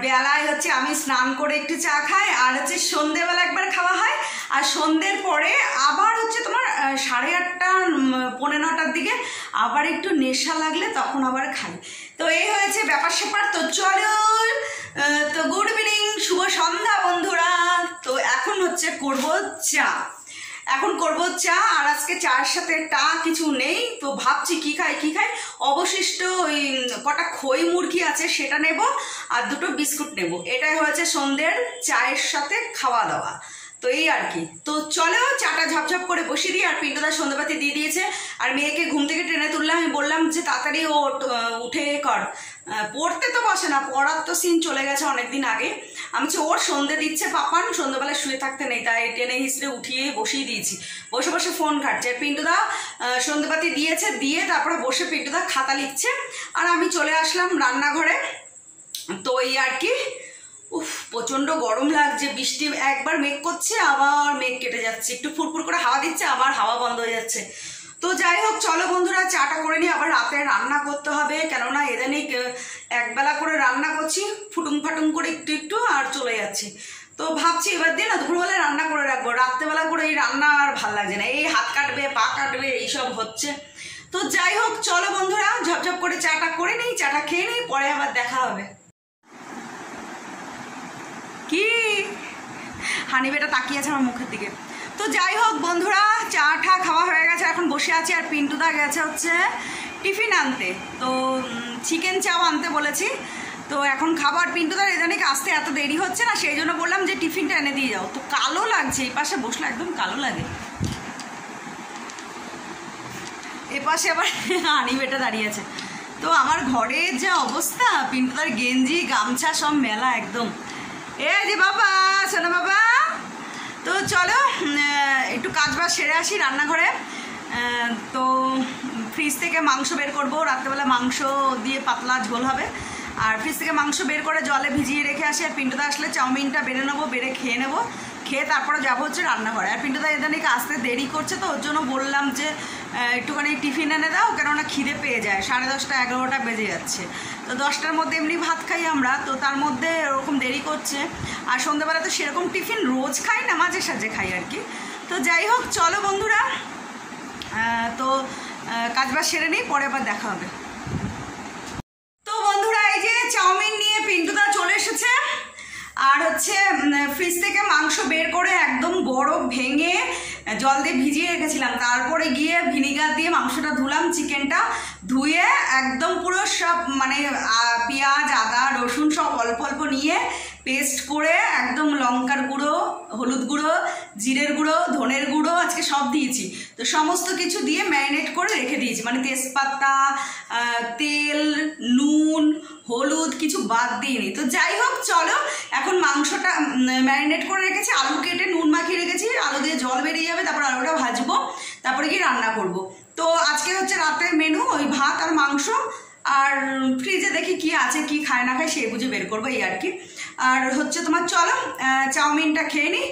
বেলায় হচ্ছে আমি স্নান করে একটু চা খাই, আর হচ্ছে সন্ধ্যেবেলা একবার খাওয়া হয়, আর সন্ধ্যের পরে আবার হচ্ছে তোমার 8:30 পৌনে 9টার দিকে আবার একটু নেশা লাগলে তখন আবার খাই। তো এই হয়েছে ব্যাপার স্যাপার। তো চলো, তো গুড ইভিনিং, শুভ সন্ধ্যা বন্ধুরা। তো এখন হচ্ছে করব চা, আর আজকে চায়ের সাথে কিছু নেই, তো ভাবছি কি খাই। অবশিষ্ট ওই কটা খই মুরগি আছে সেটা নেব, আর 2টো বিস্কুট নেব। এটাই হয়েছে সন্ধ্যের চায়ের সাথে খাওয়া দাওয়া। তো এই আর কি। তো চলো চাটা ঝপঝপ করে বসিয়ে দিই। আর পিন্টুদা সন্ধ্যাবাতি দিয়ে দিয়েছে, আর মেয়েকে ঘুম থেকে টেনে তুললাম। আমি বললাম যে তাড়াতাড়ি উঠে কর, পড়তে তো বসে না, পড়ার তো সিন চলে গেছে অনেকদিন আগে। আমি ওর সন্ধে দিচ্ছে পাপান, সন্ধ্যাবেলায় শুয়ে থাকতে নেই, তাই টেনে হিসড়ে উঠিয়ে বসিয়ে দিয়েছি। বসে বসে ফোন ঘাটছে। পিন্টুদা সন্ধ্যাবাতি দিয়েছে, দিয়ে তারপরে বসে পিন্টুদা খাতা লিখছে, আর আমি চলে আসলাম রান্নাঘরে। তো এই আর কি। উফ, প্রচণ্ড গরম লাগছে। বৃষ্টি একবার মেঘ করছে, আবার মেঘ কেটে যাচ্ছে, একটু ফুরফুর করে হাওয়া দিচ্ছে, আবার হাওয়া বন্ধ হয়ে যাচ্ছে। তো যাই হোক, চলো বন্ধুরা চাটা করে নিই। আবার রাতে রান্না করতে হবে, কেননা এদিনই একবেলা করে রান্না করছি, ফুটুং ফাটুং করে একটু আর চলে যাচ্ছি। তো ভাবছি এবার দিয়ে না দুপুরবেলায় রান্না করে রাখবো, রাত্রেবেলা করে এই রান্না আর ভাল লাগছে না, এই হাত কাটবে পা কাটবে এইসব হচ্ছে। তো যাই হোক, চলো বন্ধুরা ঝপঝপ করে চাটা করে নিই, চাটা খেয়ে নিই, পরে আবার দেখা হবে। কি হানি বেটা তাকিয়ে আছে আমার মুখের দিকে। তো যাই হোক বন্ধুরা, চাটা খাওয়া হয়ে গেছে, এখন বসে আছি। আর পিন্টুদা গেছে হচ্ছে টিফিন আনতে, তো চিকেন চাও আনতে বলেছি। তো এখন খাবার পিন্টুদার এখানে আসতে এত দেরি হচ্ছে না, সেই জন্য বললাম যে টিফিনটা এনে দিয়ে যাও। তো কালো লাগছে, এই পাশে বসলে একদম কালো লাগে। এ পাশে আবার হানি বেটা দাঁড়িয়ে আছে। তো আমার ঘরের যা অবস্থা, পিন্টুদার গেঞ্জি গামছা সব মেলা একদম। এ যে বাবা, শোনো বাবা। তো চলো একটু কাজবাজ সেরে আসি রান্নাঘরে। তো ফ্রিজ থেকে মাংস বের করবো, রাত্রেবেলা মাংস দিয়ে পাতলা ঝোল হবে। আর ফ্রিজ থেকে মাংস বের করে জলে ভিজিয়ে রেখে আসি। আর পিন্টুদা আসলে চাউমিনটা বেড়ে নেবো, বেড়ে খেয়ে নেবো, খেয়ে তারপরে যাবো হচ্ছে রান্নাঘরে। আর পিন্টুদা এদানিক আসতে দেরি করছে, তো ওর জন্য বললাম যে একটুখানি টিফিন এনে দাও, কেননা খিদে পেয়ে যায়। 10:30 11টা বেজে যাচ্ছে। তো 10টার মধ্যে এমনি ভাত খাই আমরা, তো তার মধ্যে ওরকম দেরি করছে। আর সন্ধ্যাবেলা তো সেরকম টিফিন রোজ খাই না, মাঝে সাঝে খাই আর কি। তো যাই হোক, চলো বন্ধুরা, তো কাজবাজ সেরে নিই, পরে আবার দেখা হবে। তো বন্ধুরা, এই যে চাউমিন নিয়ে পিন্টুদা চলে এসেছে। আর হচ্ছে ফ্রিজ থেকে মাংস বের করে একদম বরফ ভেঙে জল দিয়ে ভিজিয়ে রেখেছিলাম, তারপরে গিয়ে ভিনিগার দিয়ে মাংসটা ধুলাম, চিকেনটা ধুয়ে একদম পুরো সব মানে পেঁয়াজ আদা রসুন সব অল্প অল্প নিয়ে পেস্ট করে একদম লঙ্কার গুঁড়ো, হলুদ গুঁড়ো, জিরের গুঁড়ো, ধনের গুঁড়ো আজকে সব দিয়েছি। তো সমস্ত কিছু দিয়ে ম্যারিনেট করে রেখে দিয়েছি, মানে তেজপাতা, তেল, নুন, হলুদ কিছু বাদ দিইনি। তো যাই হোক, চলো এখন মাংসটা ম্যারিনেট করে রেখেছি, আলু কেটে নুন মাখিয়ে রেখেছি, আলু দিয়ে জল বেরিয়ে যাবে, তারপর আলুটা ভাজবো, তারপরে গিয়ে রান্না করব। তো আজকে হচ্ছে রাতের মেনু ওই ভাত আর মাংস, আর ফ্রিজে দেখি কি আছে, কি খায় না খায় সেই বুঝে বের করবো, এই আর কি। আর হচ্ছে তোমার চলো চাউমিনটা খেয়ে নিই।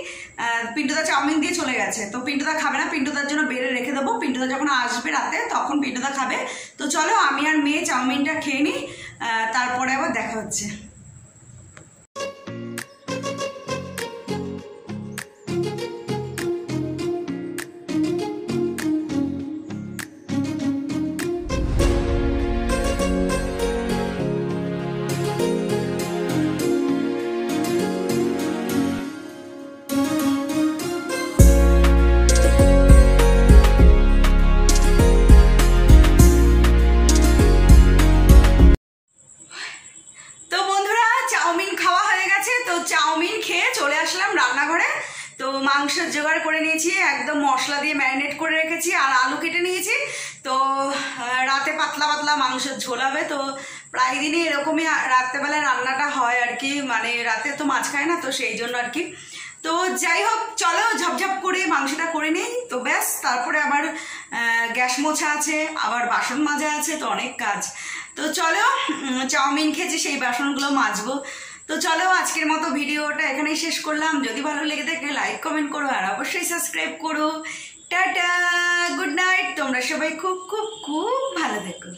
পিন্টুদা চাউমিন দিয়ে চলে গেছে, তো পিন্টুদা খাবে না, পিন্টুদার জন্য বেড়ে রেখে দেবো, পিন্টুদা যখন আসবে রাতে তখন পিন্টুদা খাবে। তো চলো আমি আর মেয়ে চাউমিনটা খেয়ে নিই, তারপরে আবার দেখা হচ্ছে। রান্নাঘরে তো মাংস জোগাড় করে নিয়েছি, একদম মশলা দিয়ে ম্যারিনেট করে রেখেছি, আর আলু কেটে নিয়েছি। তো রাতে পাতলা পাতলা মাংসের ঝোল হবে। তো প্রায় দিনই এরকমই রাত্রেবেলায় রান্নাটা হয় আর কি, মানে রাতে তো মাছ খায় না, তো সেই জন্য আর কি। তো যাই হোক, চলো ঝপঝপ করে মাংসটা করে নিই। তো ব্যাস, তারপরে আবার গ্যাস মোছা আছে, আবার বাসন মাজা আছে, তো অনেক কাজ। তো চলো, চাউমিন খেয়েছি, সেই বাসনগুলো মাজবো। তো চলো আজকের মতো ভিডিওটা এখানেই শেষ করলাম। যদি ভালো লেগে থাকে লাইক কমেন্ট করো, আর অবশ্যই সাবস্ক্রাইব করো। টাটা, গুড নাইট, তোমরা সবাই খুব খুব খুব ভালো থেকো।